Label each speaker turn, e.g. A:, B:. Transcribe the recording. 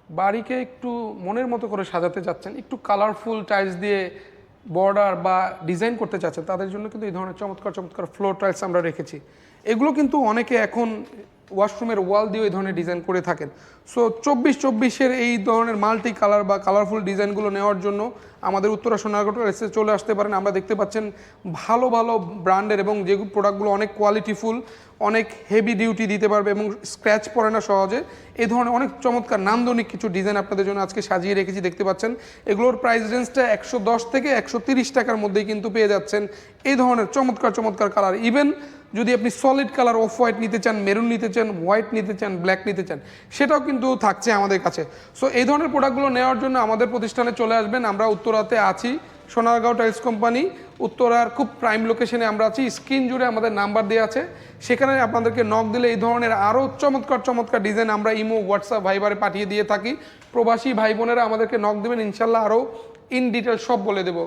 A: বাড়িকে একটু মনের মতো করে সাজাতে চাচ্ছেন, একটু কালারফুল টাইলস দিয়ে বর্ডার বা ডিজাইন করতে চাচ্ছেন, তাদের জন্য কিন্তু এই ধরনের চমৎকার চমৎকার ফ্লোর টাইলস আমরা রেখেছি। এগুলো কিন্তু অনেকে এখন ওয়াশরুমের ওয়াল দিয়ে এই ধরনের ডিজাইন করে থাকেন। সো 24-24-এর এই ধরনের মাল্টি কালার বা কালারফুল ডিজাইনগুলো নেওয়ার জন্য আমাদের উত্তরা সোনারগাঁও এসে চলে আসতে পারেন। আমরা দেখতে পাচ্ছেন ভালো ভালো ব্র্যান্ডের এবং যে প্রোডাক্টগুলো অনেক কোয়ালিটিফুল, অনেক হেভি ডিউটি দিতে পারবে এবং স্ক্র্যাচ পড়ে না সহজে। এই ধরনের অনেক চমৎকার নান্দনিক কিছু ডিজাইন আপনাদের জন্য আজকে সাজিয়ে রেখেছি, দেখতে পাচ্ছেন। এগুলোর প্রাইস রেঞ্জটা 110 থেকে 130 টাকার মধ্যেই কিন্তু পেয়ে যাচ্ছেন এই ধরনের চমৎকার চমৎকার কালার। ইভেন যদি আপনি সলিড কালার অফ হোয়াইট নিতে চান, মেরুন নিতে চান, হোয়াইট নিতে চান, ব্ল্যাক নিতে চান, সেটাও কিন্তু থাকছে আমাদের কাছে। সো এই ধরনের প্রোডাক্টগুলো নেওয়ার জন্য আমাদের প্রতিষ্ঠানে চলে আসবেন। আমরা উত্তরাতে আছি, সোনারগাঁও টাইলস কোম্পানি, উত্তরার খুব প্রাইম লোকেশনে আমরা আছি। স্ক্রিন জুড়ে আমাদের নাম্বার দেওয়া আছে, সেখানে আপনাদেরকে নক দিলে এই ধরনের আরও চমৎকার চমৎকার ডিজাইন আমরা ইমো, হোয়াটসঅ্যাপ, ভাইবারে পাঠিয়ে দিয়ে থাকি। প্রবাসী ভাই বোনেরা আমাদেরকে নক দেবেন, ইনশাল্লাহ আরও ইন ডিটেল সব বলে দেবো।